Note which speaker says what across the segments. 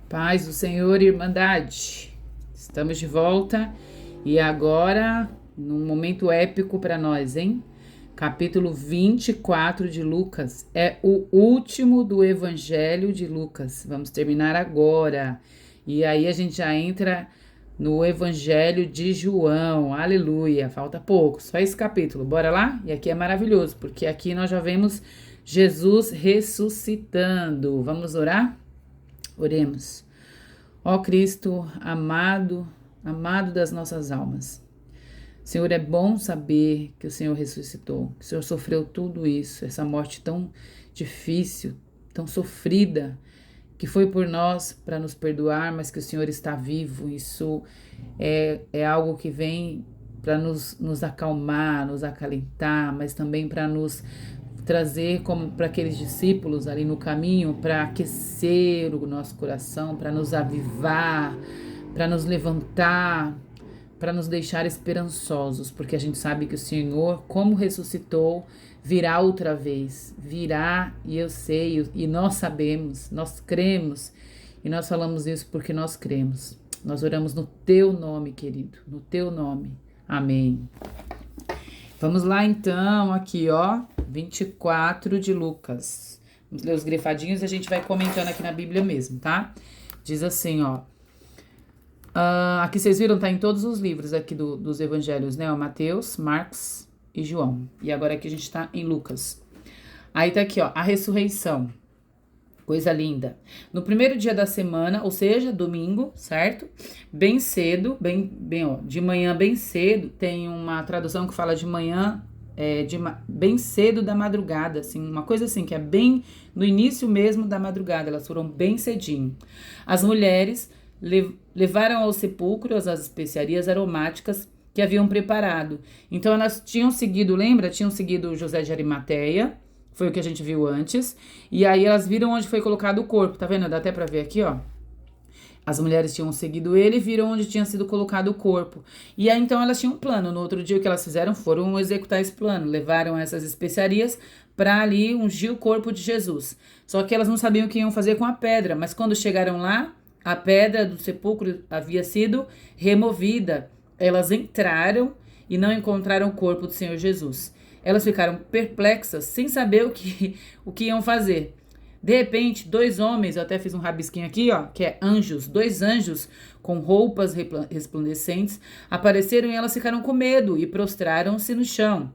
Speaker 1: Paz do Senhor, Irmandade. Estamos de volta e agora num momento épico para nós, hein? Capítulo 24 de Lucas. É o último do Evangelho de Lucas. Vamos terminar agora. E aí a gente já entra no Evangelho de João. Aleluia. Falta pouco, só esse capítulo. Bora lá? E aqui é maravilhoso, porque aqui nós já vemos Jesus ressuscitando. Vamos orar? Oremos. Ó Cristo, amado, amado das nossas almas. Senhor, é bom saber que o Senhor ressuscitou, que o Senhor sofreu tudo isso, essa morte tão difícil, tão sofrida, que foi por nós para nos perdoar, mas que o Senhor está vivo. Isso é algo que vem para nos acalmar, nos acalentar, mas também para nos trazer como para aqueles discípulos ali no caminho, para aquecer o nosso coração, para nos avivar, para nos levantar, para nos deixar esperançosos, porque a gente sabe que o Senhor, como ressuscitou, virá outra vez, virá, e eu sei, e nós sabemos, nós cremos, e nós falamos isso porque nós cremos. Nós oramos no teu nome, querido, no teu nome. Amém. Vamos lá então, aqui ó, 24 de Lucas. Vamos ler os grifadinhos e a gente vai comentando aqui na Bíblia mesmo, tá? Diz assim, ó. Aqui vocês viram, tá em todos os livros aqui dos evangelhos, né? Ó, Mateus, Marcos e João. E agora aqui a gente tá em Lucas. Aí tá aqui, ó, a ressurreição. Coisa linda. No primeiro dia da semana, ou seja, domingo, certo? Bem cedo, ó, de manhã bem cedo, tem uma tradução que fala de manhã, bem cedo da madrugada, assim, uma coisa assim, que é bem no início mesmo da madrugada, elas foram bem cedinho. As mulheres levaram ao sepulcro as especiarias aromáticas que haviam preparado. Então elas tinham seguido, lembra? Tinham seguido José de Arimateia, foi o que a gente viu antes. E aí elas viram onde foi colocado o corpo. Tá vendo? Dá até pra ver aqui, ó. As mulheres tinham seguido ele e viram onde tinha sido colocado o corpo. E aí então elas tinham um plano. No outro dia o que elas fizeram foram executar esse plano. Levaram essas especiarias para ali ungir o corpo de Jesus. Só que elas não sabiam o que iam fazer com a pedra. Mas quando chegaram lá, a pedra do sepulcro havia sido removida. Elas entraram e não encontraram o corpo do Senhor Jesus. Elas ficaram perplexas, sem saber o que iam fazer. De repente, dois homens, eu até fiz um rabisquinho aqui, ó, que é anjos, dois anjos com roupas resplandecentes, apareceram e elas ficaram com medo e prostraram-se no chão.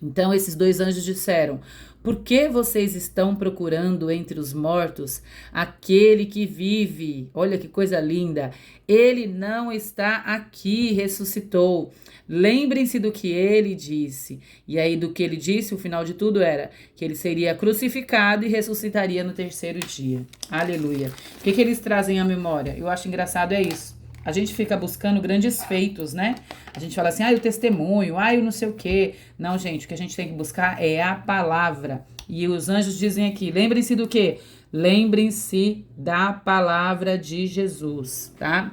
Speaker 1: Então esses dois anjos disseram: por que vocês estão procurando entre os mortos aquele que vive? Olha que coisa linda! Ele não está aqui, ressuscitou. Lembrem-se do que ele disse. E aí do que ele disse, o final de tudo era que ele seria crucificado e ressuscitaria no terceiro dia. Aleluia. O que eles trazem à memória? Eu acho engraçado é isso. A gente fica buscando grandes feitos, né? A gente fala assim, o testemunho, o não sei o quê. Não, gente, o que a gente tem que buscar é a palavra. E os anjos dizem aqui, lembrem-se do quê? Lembrem-se da palavra de Jesus, tá?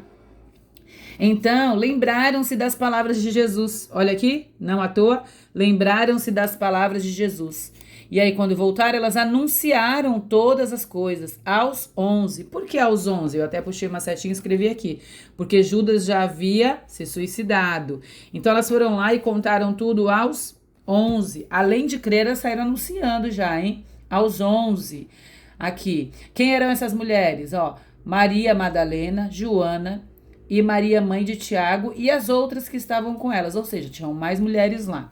Speaker 1: Então, lembraram-se das palavras de Jesus. Olha aqui, não à toa, lembraram-se das palavras de Jesus. E aí, quando voltaram, elas anunciaram todas as coisas aos 11. Por que aos 11? Eu até puxei uma setinha e escrevi aqui. Porque Judas já havia se suicidado. Então, elas foram lá e contaram tudo aos 11. Além de crer, elas saíram anunciando já, hein? Aos 11. Aqui. Quem eram essas mulheres? Ó, Maria Madalena, Joana e Maria, mãe de Tiago, e as outras que estavam com elas. Ou seja, tinham mais mulheres lá.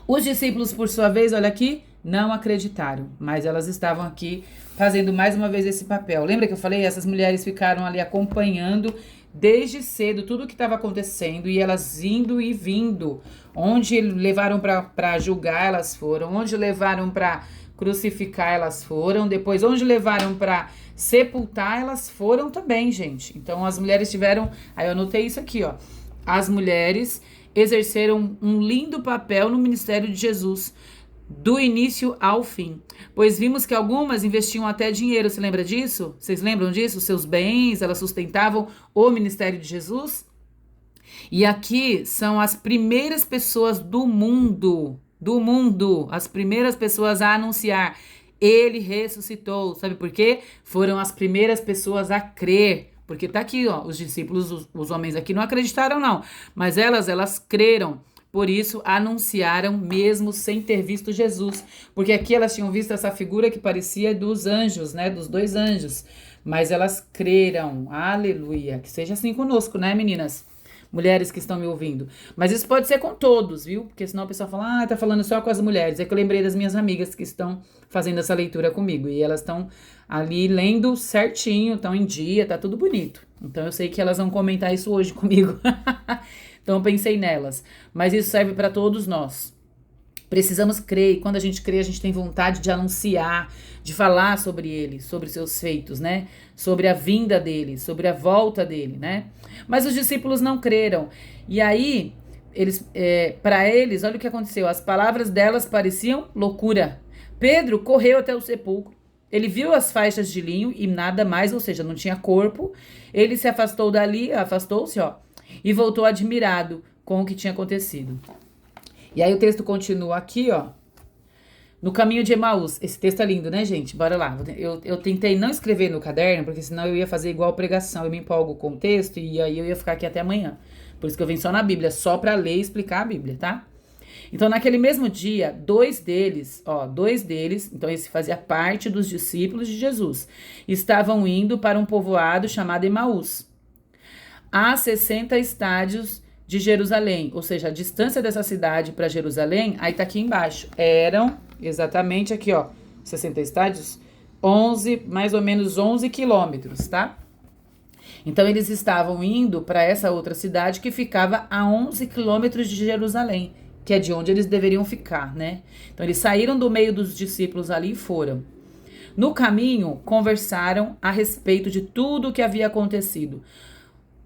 Speaker 1: Os discípulos, por sua vez, olha aqui, não acreditaram, mas elas estavam aqui fazendo mais uma vez esse papel. Lembra que eu falei? Essas mulheres ficaram ali acompanhando desde cedo tudo o que estava acontecendo e elas indo e vindo. Onde levaram para julgar, elas foram. Onde levaram para crucificar, elas foram. Depois, onde levaram para sepultar, elas foram também, gente. Então, as mulheres tiveram... Aí eu anotei isso aqui, ó. As mulheres exerceram um lindo papel no ministério de Jesus, do início ao fim. Pois vimos que algumas investiam até dinheiro, você lembra disso? Vocês lembram disso? Seus bens, elas sustentavam o ministério de Jesus. E aqui são as primeiras pessoas do mundo, as primeiras pessoas a anunciar: ele ressuscitou. Sabe por quê? Foram as primeiras pessoas a crer. Porque tá aqui, ó, os discípulos, os homens aqui não acreditaram não, mas elas creram. Por isso, anunciaram mesmo sem ter visto Jesus. Porque aqui elas tinham visto essa figura que parecia dos anjos, né? Dos 2 anjos. Mas elas creram. Aleluia. Que seja assim conosco, né, meninas? Mulheres que estão me ouvindo. Mas isso pode ser com todos, viu? Porque senão o pessoal fala, tá falando só com as mulheres. É que eu lembrei das minhas amigas que estão fazendo essa leitura comigo. E elas estão ali lendo certinho, estão em dia, tá tudo bonito. Então eu sei que elas vão comentar isso hoje comigo. Então eu pensei nelas. Mas isso serve para todos nós. Precisamos crer, e quando a gente crê, a gente tem vontade de anunciar, de falar sobre ele, sobre seus feitos, né? Sobre a vinda dele, sobre a volta dele, né? Mas os discípulos não creram. E aí, para eles, olha o que aconteceu. As palavras delas pareciam loucura. Pedro correu até o sepulcro. Ele viu as faixas de linho e nada mais, ou seja, não tinha corpo. Ele se afastou dali, afastou-se, ó, e voltou admirado com o que tinha acontecido. E aí o texto continua aqui, ó. No caminho de Emaús. Esse texto é lindo, né, gente? Bora lá. Eu tentei não escrever no caderno, porque senão eu ia fazer igual pregação. Eu me empolgo com o texto e aí eu ia ficar aqui até amanhã. Por isso que eu vim só na Bíblia, só pra ler e explicar a Bíblia, tá? Então, naquele mesmo dia, dois deles, então esse fazia parte dos discípulos de Jesus, estavam indo para um povoado chamado Emaús, a 60 estádios de Jerusalém, ou seja, a distância dessa cidade para Jerusalém, aí tá aqui embaixo, eram exatamente aqui, ó, 60 estádios, mais ou menos 11 quilômetros, tá? Então eles estavam indo para essa outra cidade que ficava a 11 quilômetros de Jerusalém, que é de onde eles deveriam ficar, né? Então eles saíram do meio dos discípulos ali e foram. No caminho, conversaram a respeito de tudo o que havia acontecido.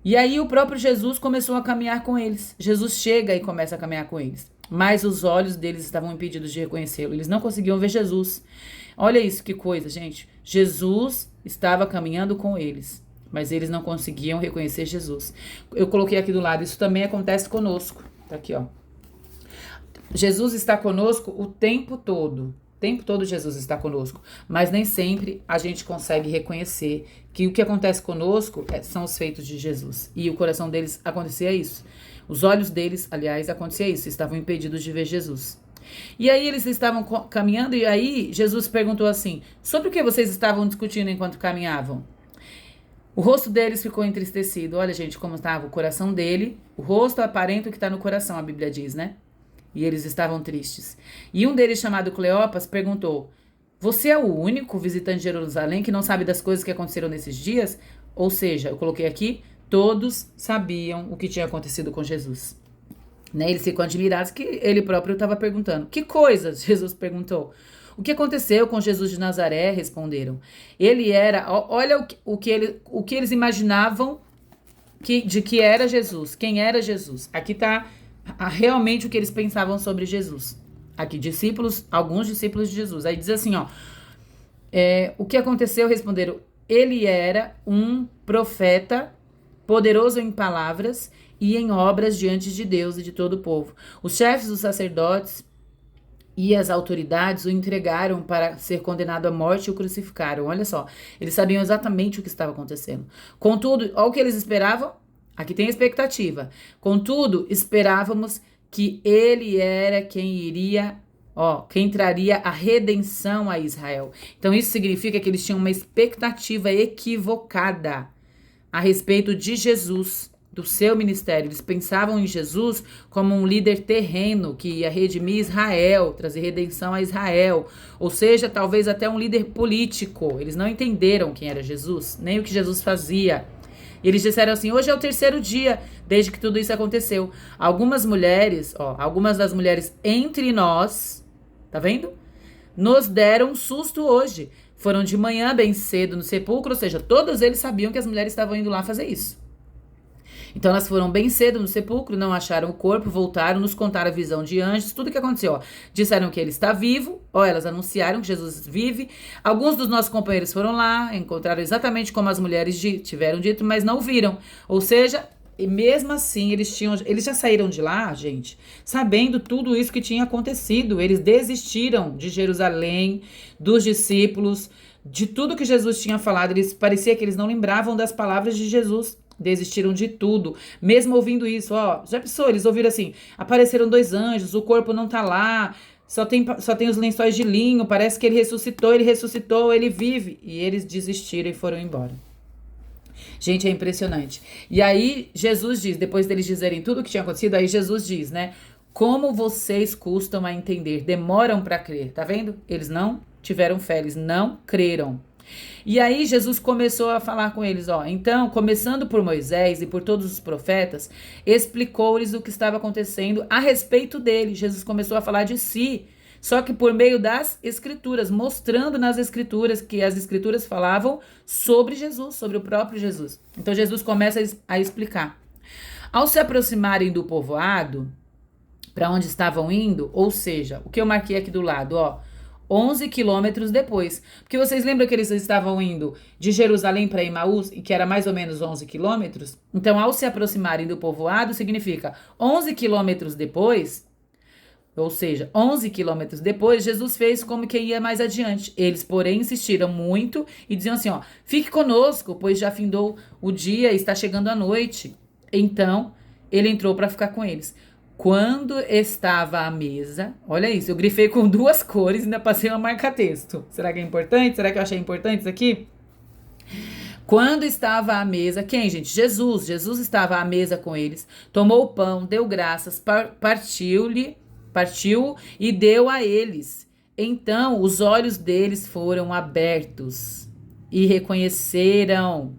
Speaker 1: E aí o próprio Jesus começou a caminhar com eles. Jesus chega e começa a caminhar com eles. Mas os olhos deles estavam impedidos de reconhecê-lo. Eles não conseguiam ver Jesus. Olha isso, que coisa, gente. Jesus estava caminhando com eles, mas eles não conseguiam reconhecer Jesus. Eu coloquei aqui do lado, isso também acontece conosco. Tá aqui, ó. Jesus está conosco o tempo todo. O tempo todo Jesus está conosco, mas nem sempre a gente consegue reconhecer que o que acontece conosco são os feitos de Jesus. E o coração deles acontecia isso. Os olhos deles, aliás, acontecia isso. Estavam impedidos de ver Jesus. E aí eles estavam caminhando e aí Jesus perguntou assim, sobre o que vocês estavam discutindo enquanto caminhavam? O rosto deles ficou entristecido. Olha, gente, como estava o coração dele. O rosto aparenta o que está no coração, a Bíblia diz, né? E eles estavam tristes. E um deles, chamado Cleopas, perguntou, você é o único visitante de Jerusalém que não sabe das coisas que aconteceram nesses dias? Ou seja, eu coloquei aqui, todos sabiam o que tinha acontecido com Jesus. Né? Eles ficam admirados que ele próprio estava perguntando. Que coisas? Jesus perguntou. O que aconteceu com Jesus de Nazaré? Responderam. Ele era, olha o que eles imaginavam de que era Jesus. Quem era Jesus? Aqui está realmente o que eles pensavam sobre Jesus. Aqui, alguns discípulos de Jesus. Aí diz assim, ó. O que aconteceu? Responderam. Ele era um profeta, poderoso em palavras e em obras diante de Deus e de todo o povo. Os chefes dos sacerdotes e as autoridades o entregaram para ser condenado à morte e o crucificaram. Olha só, eles sabiam exatamente o que estava acontecendo. Contudo, olha o que eles esperavam. Aqui tem expectativa. Contudo, esperávamos que ele era quem traria a redenção a Israel. Então isso significa que eles tinham uma expectativa equivocada a respeito de Jesus, do seu ministério. Eles pensavam em Jesus como um líder terreno que ia redimir Israel, trazer redenção a Israel. Ou seja, talvez até um líder político. Eles não entenderam quem era Jesus, nem o que Jesus fazia. Eles disseram assim, hoje é o 3º dia desde que tudo isso aconteceu. Algumas das mulheres entre nós, tá vendo? Nos deram um susto hoje. Foram de manhã bem cedo no sepulcro, ou seja, todos eles sabiam que as mulheres estavam indo lá fazer isso. Então elas foram bem cedo no sepulcro, não acharam o corpo, voltaram, nos contaram a visão de anjos, tudo que aconteceu. Ó. Disseram que ele está vivo, elas anunciaram que Jesus vive. Alguns dos nossos companheiros foram lá, encontraram exatamente como as mulheres tiveram dito, mas não o viram. Ou seja, E mesmo assim, eles já saíram de lá, gente, sabendo tudo isso que tinha acontecido. Eles desistiram de Jerusalém, dos discípulos, de tudo que Jesus tinha falado. Eles parecia que eles não lembravam das palavras de Jesus. Desistiram de tudo, mesmo ouvindo isso, ó. Já pensou? Eles ouviram assim: apareceram 2 anjos, o corpo não tá lá, só tem os lençóis de linho, parece que ele ressuscitou, ele vive. E eles desistiram e foram embora. Gente, é impressionante. E aí, Jesus diz, depois deles dizerem tudo o que tinha acontecido, aí Jesus diz, né? Como vocês custam a entender, demoram para crer, tá vendo? Eles não tiveram fé, eles não creram. E aí Jesus começou a falar com eles, ó. Então, começando por Moisés e por todos os profetas, explicou-lhes o que estava acontecendo a respeito dele. Jesus começou a falar de si, só que por meio das escrituras, mostrando nas escrituras que as escrituras falavam sobre Jesus, sobre o próprio Jesus. Então Jesus começa a explicar. Ao se aproximarem do povoado, para onde estavam indo, ou seja, o que eu marquei aqui do lado, ó, 11 quilômetros depois. Porque vocês lembram que eles estavam indo de Jerusalém para Emaús, e que era mais ou menos 11 quilômetros? Então, ao se aproximarem do povoado, significa 11 quilômetros depois, ou seja, 11 quilômetros depois, Jesus fez como quem ia mais adiante. Eles, porém, insistiram muito e diziam assim, ó, fique conosco, pois já findou o dia e está chegando a noite. Então, ele entrou para ficar com eles. Quando estava à mesa, olha isso, eu grifei com 2 cores e ainda passei uma marca-texto. Será que é importante? Será que eu achei importante isso aqui? Quando estava à mesa, quem, gente? Jesus. Jesus estava à mesa com eles, tomou o pão, deu graças, partiu e deu a eles. Então os olhos deles foram abertos e reconheceram,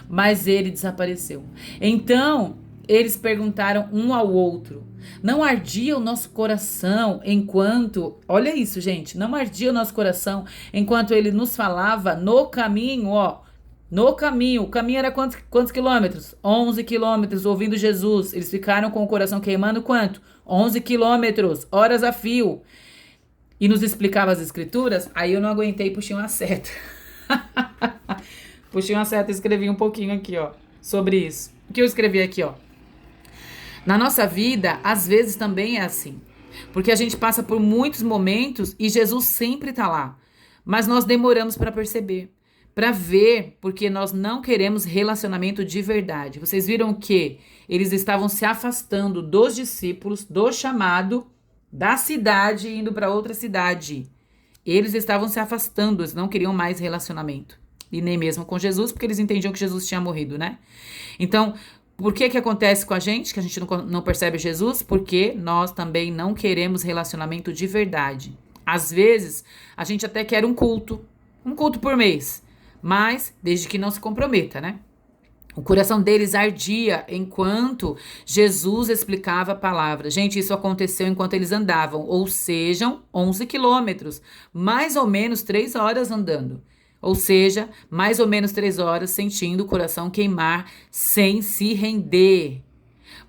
Speaker 1: mas ele desapareceu. Então eles perguntaram um ao outro: não ardia o nosso coração enquanto... Olha isso, gente. Não ardia o nosso coração enquanto ele nos falava no caminho, ó. No caminho. O caminho era quantos quilômetros? 11 quilômetros, ouvindo Jesus. Eles ficaram com o coração queimando quanto? 11 quilômetros, horas a fio. E nos explicava as escrituras. Aí eu não aguentei e puxei uma seta. Puxei uma seta e escrevi um pouquinho aqui, ó, sobre isso. O que eu escrevi aqui, ó? Na nossa vida, às vezes também é assim. Porque a gente passa por muitos momentos e Jesus sempre está lá. Mas nós demoramos para perceber, para ver, porque nós não queremos relacionamento de verdade. Vocês viram que eles estavam se afastando dos discípulos, do chamado, da cidade, indo para outra cidade. Eles estavam se afastando, eles não queriam mais relacionamento. E nem mesmo com Jesus, porque eles entendiam que Jesus tinha morrido, né? Então... por que acontece com a gente, que a gente não percebe Jesus? Porque nós também não queremos relacionamento de verdade. Às vezes, a gente até quer um culto por mês, mas desde que não se comprometa, né? O coração deles ardia enquanto Jesus explicava a palavra. Gente, isso aconteceu enquanto eles andavam, ou sejam, 11 quilômetros, mais ou menos 3 horas andando. Ou seja, mais ou menos 3 horas sentindo o coração queimar sem se render.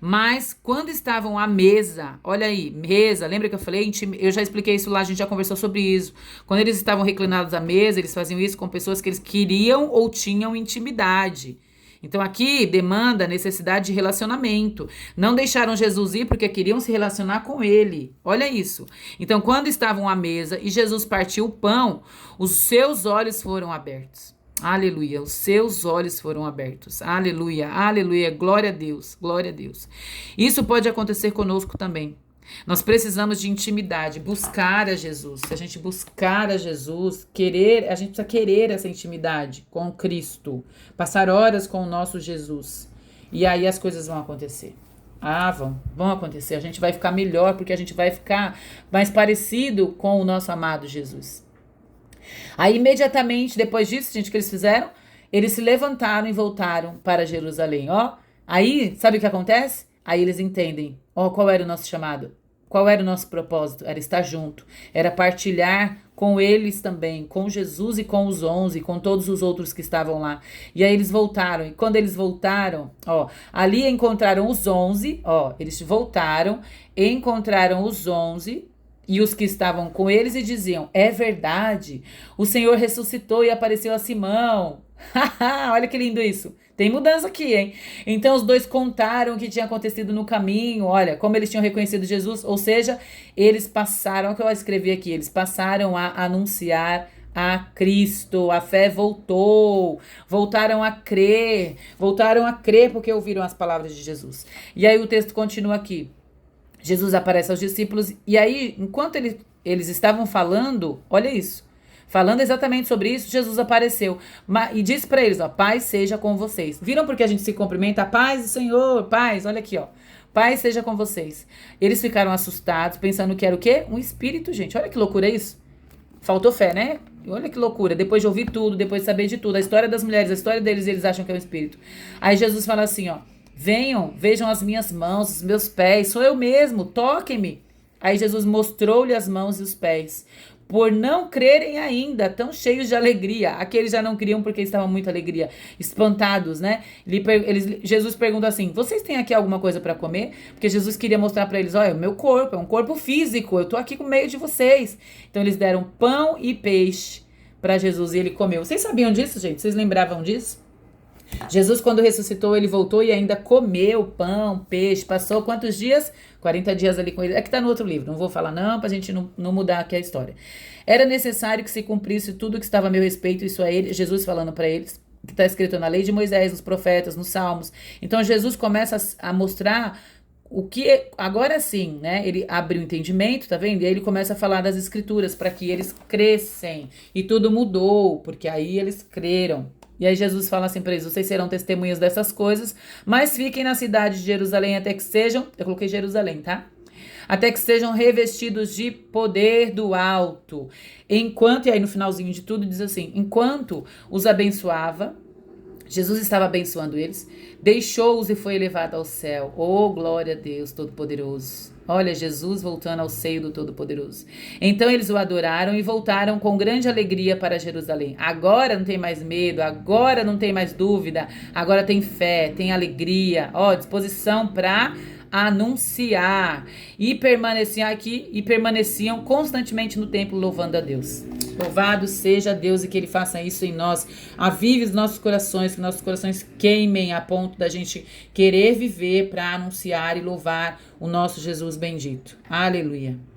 Speaker 1: Mas quando estavam à mesa, olha aí, mesa, lembra que eu falei? Eu já expliquei isso lá, a gente já conversou sobre isso. Quando eles estavam reclinados à mesa, eles faziam isso com pessoas que eles queriam ou tinham intimidade. Então aqui demanda a necessidade de relacionamento. Não deixaram Jesus ir porque queriam se relacionar com ele. Olha isso. Então quando estavam à mesa e Jesus partiu o pão, os seus olhos foram abertos. Aleluia, os seus olhos foram abertos. Aleluia, aleluia, glória a Deus, glória a Deus. Isso pode acontecer conosco também. Nós precisamos de intimidade, buscar a Jesus. Se a gente buscar a Jesus, a gente precisa querer essa intimidade com Cristo, passar horas com o nosso Jesus. E aí as coisas vão acontecer. Vão acontecer. A gente vai ficar melhor porque a gente vai ficar mais parecido com o nosso amado Jesus. Aí imediatamente depois disso, gente, o que eles fizeram? Eles se levantaram e voltaram para Jerusalém, ó. Aí, sabe o que acontece? Aí eles entendem, ó, qual era o nosso chamado? Qual era o nosso propósito? Era estar junto, era partilhar com eles também, com Jesus e com os 11, com todos os outros que estavam lá. E aí eles voltaram, e quando eles voltaram, ó, ali encontraram os 11, ó, eles voltaram, encontraram os 11, e os que estavam com eles e diziam: é verdade, o Senhor ressuscitou e apareceu a Simão. Olha que lindo isso. Tem mudança aqui, hein? Então os dois contaram o que tinha acontecido no caminho. Olha, como eles tinham reconhecido Jesus. Ou seja, eles passaram, o que eu escrevi aqui, eles passaram a anunciar a Cristo. A fé voltou. Voltaram a crer porque ouviram as palavras de Jesus. E aí o texto continua aqui. Jesus aparece aos discípulos e aí, enquanto eles estavam falando, olha isso, falando exatamente sobre isso, Jesus apareceu e disse para eles, ó, paz seja com vocês. Viram porque a gente se cumprimenta? Paz do Senhor, paz, olha aqui, ó. Paz seja com vocês. Eles ficaram assustados, pensando que era o quê? Um espírito, gente. Olha que loucura isso. Faltou fé, né? Olha que loucura. Depois de ouvir tudo, depois de saber de tudo, a história das mulheres, a história deles, eles acham que é um espírito. Aí Jesus fala assim, ó, venham, vejam as minhas mãos, os meus pés, sou eu mesmo, toquem-me. Aí Jesus mostrou-lhe as mãos e os pés. Por não crerem ainda, tão cheios de alegria. Aqueles já não criam porque estavam muito alegria, espantados, né? Jesus pergunta assim, vocês têm aqui alguma coisa para comer? Porque Jesus queria mostrar para eles, olha, o meu corpo é um corpo físico, eu tô aqui no meio de vocês. Então eles deram pão e peixe para Jesus e ele comeu. Vocês sabiam disso, gente? Vocês lembravam disso? Jesus, quando ressuscitou, ele voltou e ainda comeu pão, peixe. Passou quantos dias? 40 dias ali com ele. É que tá no outro livro, não vou falar não, pra gente não mudar aqui a história. Era necessário que se cumprisse tudo que estava a meu respeito, isso é ele, Jesus falando para eles, que está escrito na lei de Moisés, nos profetas, nos salmos. Então Jesus começa a mostrar o que, agora sim, né? Ele abre o entendimento, tá vendo? E aí ele começa a falar das escrituras para que eles crescem. E tudo mudou, porque aí eles creram. E aí Jesus fala assim para eles, vocês serão testemunhas dessas coisas, mas fiquem na cidade de Jerusalém até que sejam, eu coloquei Jerusalém, tá? Até que sejam revestidos de poder do alto. Enquanto, e aí no finalzinho de tudo diz assim, enquanto os abençoava, Jesus estava abençoando eles, deixou-os e foi elevado ao céu. Oh, glória a Deus Todo-Poderoso. Olha, Jesus voltando ao seio do Todo-Poderoso. Então eles o adoraram e voltaram com grande alegria para Jerusalém. Agora não tem mais medo, agora não tem mais dúvida, agora tem fé, tem alegria, ó, disposição para anunciar. E permaneciam constantemente no templo louvando a Deus. Louvado seja Deus e que Ele faça isso em nós. Avive os nossos corações, que nossos corações queimem a ponto da gente querer viver para anunciar e louvar o nosso Jesus bendito. Aleluia.